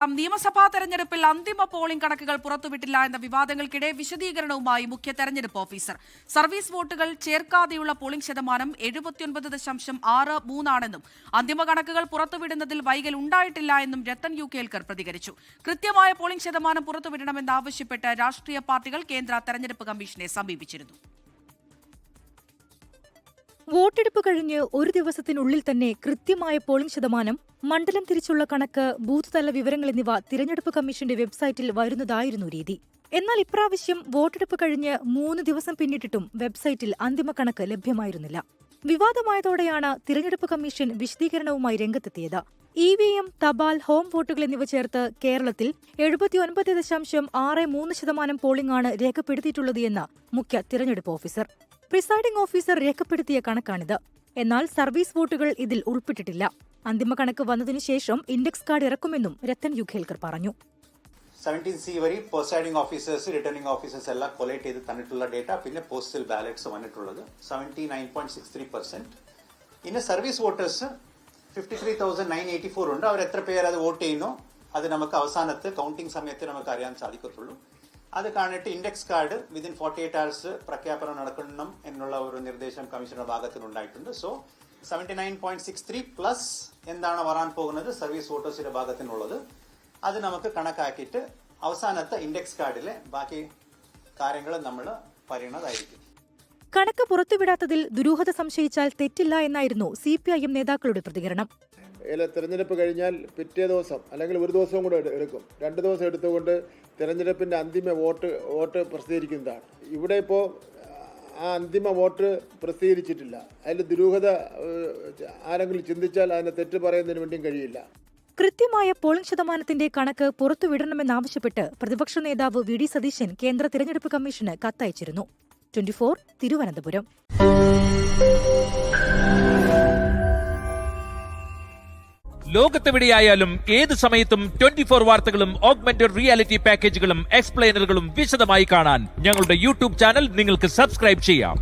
നിയമസഭാ തെരഞ്ഞെടുപ്പിൽ അന്തിമ പോളിംഗ് കണക്കുകൾ പുറത്തുവിട്ടില്ല എന്ന വിവാദങ്ങൾക്കിടെ വിശദീകരണവുമായി മുഖ്യ തെരഞ്ഞെടുപ്പ് ഓഫീസർ. സർവീസ് വോട്ടുകൾ ചേർക്കാതെയുള്ള പോളിംഗ് ശതമാനം 79.63 ആണെന്നും അന്തിമ കണക്കുകൾ പുറത്തുവിടുന്നതിൽ വൈകൽ ഉണ്ടായിട്ടില്ല എന്നും രത്തൻ യു കേൽക്കർ പ്രതികരിച്ചു. കൃത്യമായ പോളിംഗ് ശതമാനം പുറത്തുവിടണമെന്നാവശ്യപ്പെട്ട് രാഷ്ട്രീയ പാർട്ടികൾ കേന്ദ്ര തെരഞ്ഞെടുപ്പ് കമ്മീഷനെ സമീപിച്ചിരുന്നു. വോട്ടെടുപ്പ് കഴിഞ്ഞ് ഒരു ദിവസത്തിനുള്ളിൽ തന്നെ കൃത്യമായ പോളിംഗ് ശതമാനം, മണ്ഡലം തിരിച്ചുള്ള കണക്ക്, ബൂത്ത് തല വിവരങ്ങൾ എന്നിവ തിരഞ്ഞെടുപ്പ് കമ്മീഷന്റെ വെബ്സൈറ്റിൽ വരുന്നതായിരുന്നു രീതി. എന്നാൽ ഇപ്രാവശ്യം വോട്ടെടുപ്പ് കഴിഞ്ഞ് 3 ദിവസം പിന്നിട്ടിട്ടും വെബ്സൈറ്റിൽ അന്തിമ കണക്ക് ലഭ്യമായിരുന്നില്ല. വിവാദമായതോടെയാണ് തിരഞ്ഞെടുപ്പ് കമ്മീഷൻ വിശദീകരണവുമായി രംഗത്തെത്തിയത്. EVM, തപാൽ, ഹോം വോട്ടുകൾ എന്നിവ ചേർത്ത് കേരളത്തിൽ 79.63% പോളിംഗാണ് രേഖപ്പെടുത്തിയിട്ടുള്ളത് എന്ന് മുഖ്യ തിരഞ്ഞെടുപ്പ് ഓഫീസർ. പ്രിസൈഡിംഗ് ഓഫീസർ രേഖപ്പെടുത്തിയ കണക്കാണിത്. എന്നാൽ സർവീസ് വോട്ടുകൾ ഇതിൽ ഉൾപ്പെട്ടിട്ടില്ല. അന്തിമ കണക്ക് വന്നതിനു ശേഷം ഇൻഡെക്സ് കാർഡ് ഇറക്കുമെന്നും രത്തൻ യു കേൽക്കർ പറഞ്ഞു. 17C വരെ പ്രിസൈഡിംഗ് ഓഫീസേഴ്സ്, റിട്ടേണിംഗ് ഓഫീസേഴ്സ് എല്ലാം കൊളക്ട് ചെയ്ത് തന്നിട്ടുള്ള ഡേറ്റ, പിന്നെ പോസ്റ്റൽ ബാലറ്റ്സ് വന്നിട്ടുള്ളത് 79.63%. ഇന്ന് സർവീസ് വോട്ടേഴ്സ് 53,984 ഉണ്ട്. അവർ എത്ര പേർ അത് വോട്ട് ചെയ്യുന്നു അത് നമുക്ക് അവസാനത്ത് കൗണ്ടിംഗ് സമയത്ത് നമുക്ക് അറിയാൻ സാധിക്കത്തുള്ളൂ. അത് കാണിട്ട് ഇൻഡെക്സ് കാർഡ് വിതിൻ 48 hours പ്രഖ്യാപനം നടക്കണം എന്നുള്ള ഒരു നിർദ്ദേശം കമ്മീഷന്റെ ഭാഗത്തുനിന്നുണ്ടായിട്ടുണ്ട്. സോ 79.63 പ്ലസ് എന്താണ് വരാൻ പോകുന്നത് സർവീസ് വോട്ടേഴ്സിന്റെ ഭാഗത്തിനുള്ളത് അത് നമുക്ക് കണക്കാക്കിയിട്ട് അവസാനത്തെ ഇൻഡെക്സ് കാർഡിലെ ബാക്കി കാര്യങ്ങൾ നമ്മൾ പറയുന്നതായിരിക്കും. കണക്ക് പുറത്തുവിടാത്തതിൽ ദുരൂഹത സംശയിച്ചാൽ തെറ്റില്ല എന്നായിരുന്നു CPIM നേതാക്കളുടെ പ്രതികരണം. തെരഞ്ഞെടുപ്പ് കഴിഞ്ഞാൽ പിറ്റേ ദിവസം അല്ലെങ്കിൽ ഒരു ദിവസവും കൂടെ എടുക്കും. 2 ദിവസം എടുത്തുകൊണ്ട് തെരഞ്ഞെടുപ്പിന്റെ അന്തിമ വോട്ട് പ്രസിദ്ധീകരിക്കുന്നതാണ്. ഇവിടെ ഇപ്പോൾ ആ അന്തിമ വോട്ട് പ്രസിദ്ധീകരിച്ചിട്ടില്ല. അതിൽ ദുരൂഹത ആരെങ്കിലും ചിന്തിച്ചാൽ അതിനെ തെറ്റ് പറയുന്നതിന് വേണ്ടിയും കഴിയില്ല. കൃത്യമായ പോളിംഗ് ശതമാനത്തിന്റെ കണക്ക് പുറത്തുവിടണമെന്നാവശ്യപ്പെട്ട് പ്രതിപക്ഷ നേതാവ് VD സതീശൻ കേന്ദ്ര തിരഞ്ഞെടുപ്പ് കമ്മീഷന് കത്തയച്ചിരുന്നു. 24 തിരുവനന്തപുരം. ലോകത്തെവിടെയായാലും ഏത് സമയത്തും 24 വാർത്തകളും ഓഗ്മെന്റഡ് റിയാലിറ്റി പാക്കേജുകളും എക്സ്പ്ലെയിനറുകളും വിശദമായി കാണാൻ ഞങ്ങളുടെ YouTube ചാനൽ നിങ്ങൾക്ക് സബ്സ്ക്രൈബ് ചെയ്യാം.